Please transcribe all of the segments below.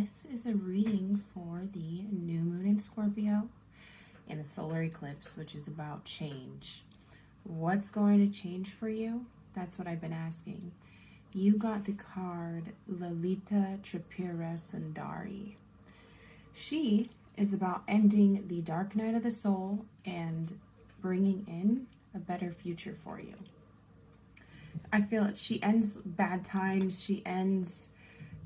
this is a reading for the new moon in Scorpio and the solar eclipse, which is about change. What's going to change for you? That's what I've been asking. You got the card Lalita Tripura Sundari. She is about ending the dark night of the soul and bringing in a better future for you. I feel that she ends bad times. She ends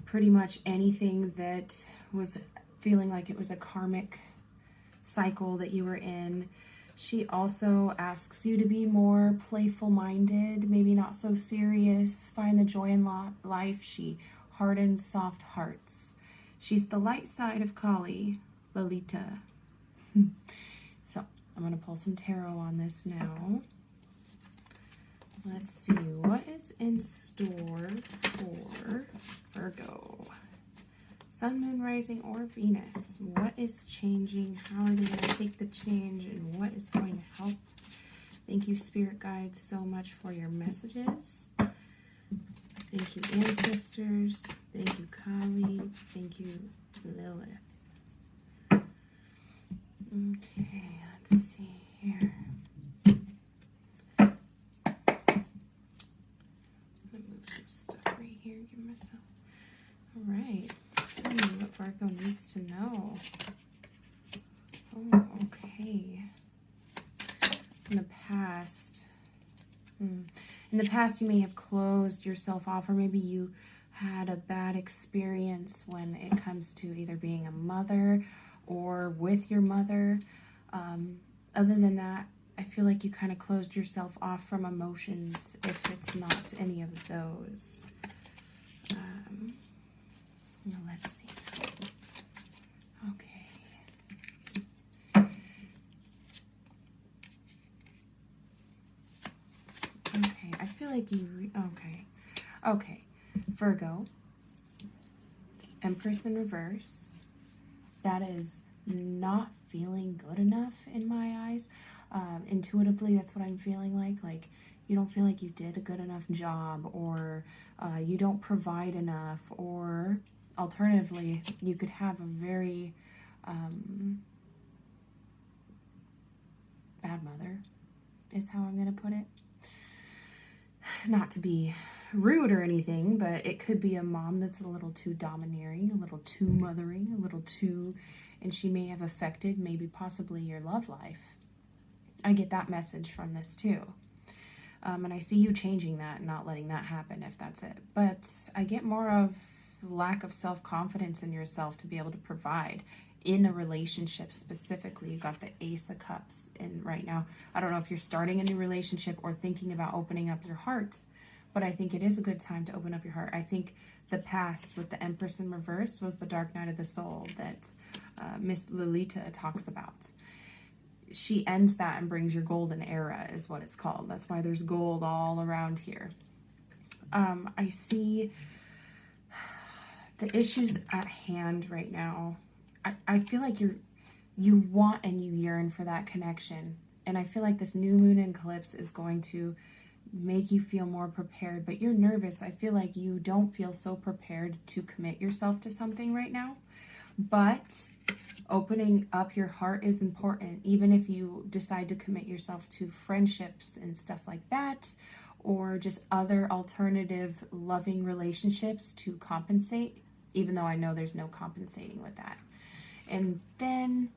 pretty much anything that was feeling like it was a karmic cycle that you were in. She also asks you to be more playful-minded, maybe not so serious. Find the joy in life. She hardens soft hearts. She's the light side of Kali, Lalita. So I'm going to pull some tarot on this now. Let's see what is in store for Virgo. Sun, Moon, Rising, or Venus. What is changing? How are they going to take the change? And what is going to help? Thank you, Spirit Guides, so much for your messages. Thank you, Ancestors. Thank you, Kali. Thank you, Lilith. Okay, let's see here. Give myself. All right. What Virgo needs to know. Oh, okay. In the past, you may have closed yourself off, or maybe you had a bad experience when it comes to either being a mother or with your mother. Other than that, I feel like you kind of closed yourself off from emotions if it's not any of those. Let's see. Okay. Okay, I feel like you... Okay. Virgo. Empress in reverse. That is not feeling good enough in my eyes. Intuitively, that's what I'm feeling like. Like, you don't feel like you did a good enough job, or you don't provide enough, or alternatively, you could have a very bad mother, is how I'm going to put it. Not to be rude or anything, but it could be a mom that's a little too domineering, a little too mothering, a little too, and she may have affected maybe possibly your love life. I get that message from this too. And I see you changing that and not letting that happen if that's it. But I get more of lack of self-confidence in yourself to be able to provide in a relationship specifically. You got the Ace of Cups in right now. I don't know if you're starting a new relationship or thinking about opening up your heart, but I think it is a good time to open up your heart. I think the past with the Empress in reverse was the dark night of the soul that Miss Lolita talks about. She ends that and brings your golden era is what it's called. That's why there's gold all around here. I see the issues at hand right now. I feel like you want and you yearn for that connection. And I feel like this new moon eclipse is going to make you feel more prepared, but you're nervous. I feel like you don't feel so prepared to commit yourself to something right now. But opening up your heart is important, even if you decide to commit yourself to friendships and stuff like that, or just other alternative loving relationships to compensate, even though I know there's no compensating with that. And then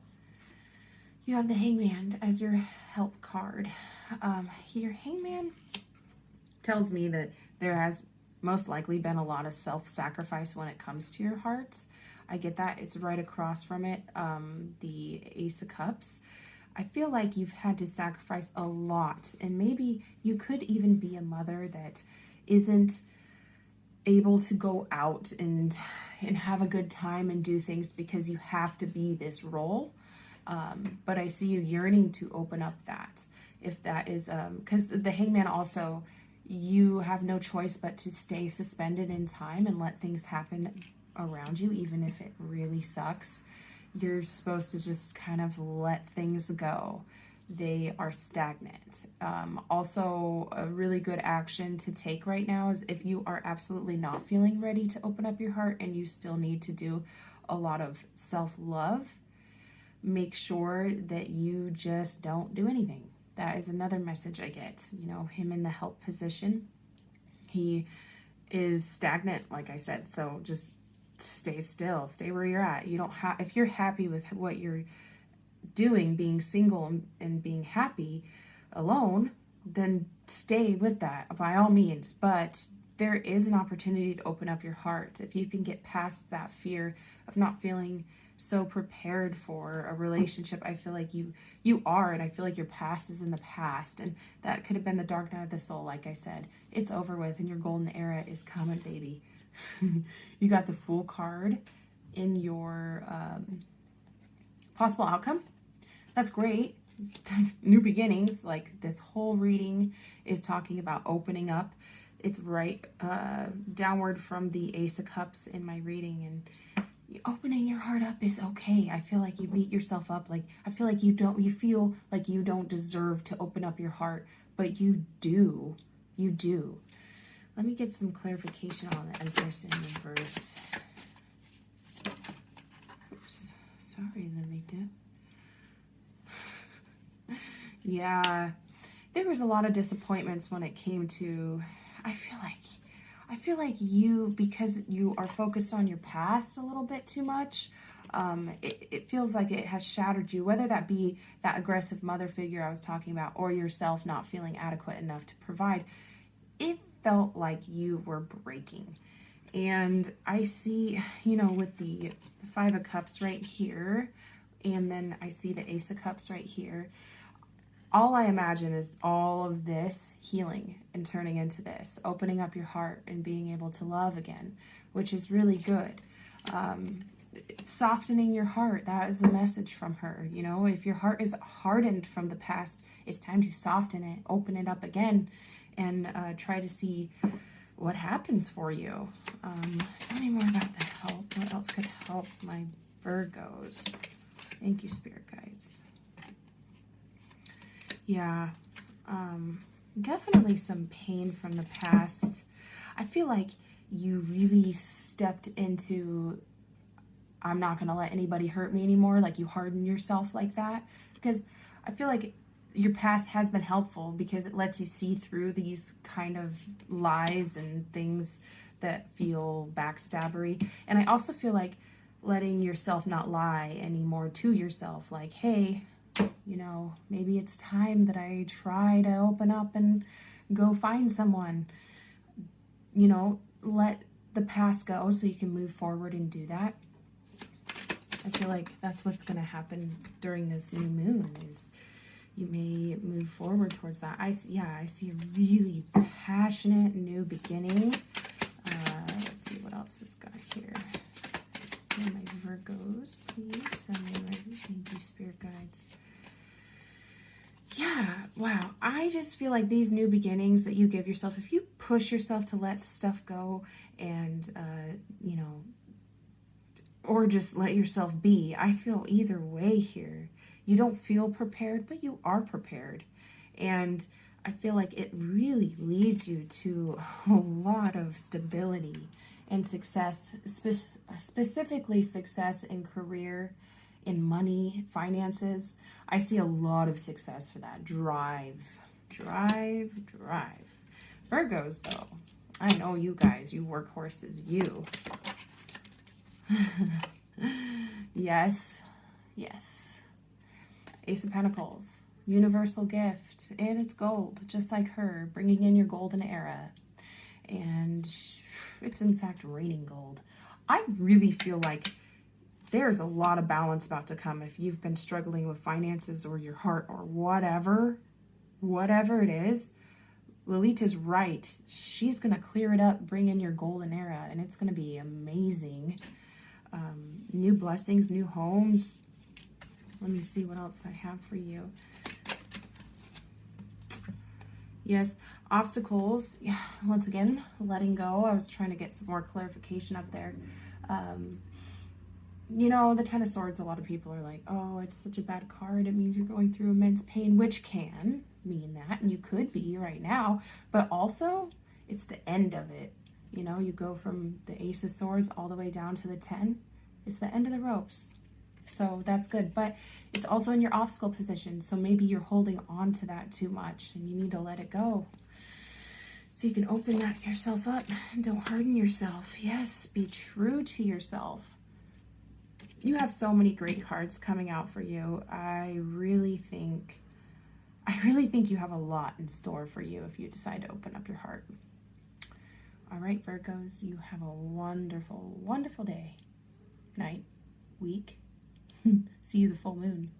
you have the Hangman as your help card. Your Hangman tells me that there has most likely been a lot of self-sacrifice when it comes to your heart. I get that. It's right across from it, the Ace of Cups. I feel like you've had to sacrifice a lot, and maybe you could even be a mother that isn't able to go out and have a good time and do things because you have to be this role. But I see you yearning to open up that. If that is, because the Hangman also, you have no choice but to stay suspended in time and let things happen around you, even if it really sucks. You're supposed to just kind of let things go. they are stagnant. Also, a really good action to take right now is if you are absolutely not feeling ready to open up your heart and you still need to do a lot of self-love, make sure that you just don't do anything. That is another message I get. You know, him in the help position, he is stagnant, like I said. So just stay still, stay where you're at. You don't have, if you're happy with what you're doing, being single and being happy alone, then stay with that by all means. But there is an opportunity to open up your heart. If you can get past that fear of not feeling so prepared for a relationship, I feel like you are, and I feel like your past is in the past, and that could have been the dark night of the soul. Like I said, it's over with, and your golden era is coming, baby. You got the Fool card in your possible outcome. That's great. New beginnings. Like, this whole reading is talking about opening up. It's right downward from the Ace of Cups in my reading, and opening your heart up is okay. I feel like you beat yourself up. Like, I feel like you feel like you don't deserve to open up your heart, but you do. You do. Let me get some clarification on the Empress in reverse. Oops. Sorry, Lilita. Yeah. There was a lot of disappointments when it came to, I feel like you, because you are focused on your past a little bit too much, it feels like it has shattered you, whether that be that aggressive mother figure I was talking about or yourself not feeling adequate enough to provide. It felt like you were breaking. And I see, you know, with the Five of Cups right here, and then I see the Ace of Cups right here, all I imagine is all of this healing and turning into this, opening up your heart and being able to love again, which is really good. Softening your heart, that is a message from her. You know, if your heart is hardened from the past, it's time to soften it, open it up again, and try to see what happens for you. Tell me more about the help. What else could help my Virgos? Thank you, Spirit Guides. Yeah, definitely some pain from the past. I feel like you really stepped into, I'm not going to let anybody hurt me anymore. Like, you harden yourself like that, because I feel like your past has been helpful because it lets you see through these kind of lies and things that feel backstabbery. And I also feel like letting yourself not lie anymore to yourself. Like, hey, you know, maybe it's time that I try to open up and go find someone. You know, let the past go so you can move forward and do that. I feel like that's what's going to happen during this new moon, is you may move forward towards that. I see a really passionate new beginning. Let's see what else this got here. And my Virgos, please. Thank you, Spirit Guides. Yeah, wow. I just feel like these new beginnings that you give yourself, if you push yourself to let stuff go and, you know, or just let yourself be, I feel either way here. You don't feel prepared, but you are prepared. And I feel like it really leads you to a lot of stability and success, specifically success in career, in money, finances. I see a lot of success for that. Drive. Virgos, though, I know you guys, you workhorses, you. Yes. Ace of Pentacles, universal gift, and it's gold, just like her, bringing in your golden era. And it's in fact raining gold. I really feel like there's a lot of balance about to come. If you've been struggling with finances or your heart or whatever it is, Lilita's right. She's going to clear it up, bring in your golden era, and it's going to be amazing. New blessings, new homes. Let me see what else I have for you. Yes, obstacles. Yeah, once again, letting go. I was trying to get some more clarification up there. you know, the Ten of Swords, a lot of people are like, oh, it's such a bad card. It means you're going through immense pain, which can mean that, and you could be right now, but also it's the end of it. You know, you go from the Ace of Swords all the way down to the 10. It's the end of the ropes. So that's good, but it's also in your obstacle position. So maybe you're holding on to that too much and you need to let it go. So you can open that yourself up and don't harden yourself. Yes, be true to yourself. You have so many great cards coming out for you. I really think you have a lot in store for you if you decide to open up your heart. All right, Virgos, you have a wonderful, wonderful day, night, week. See you the full moon.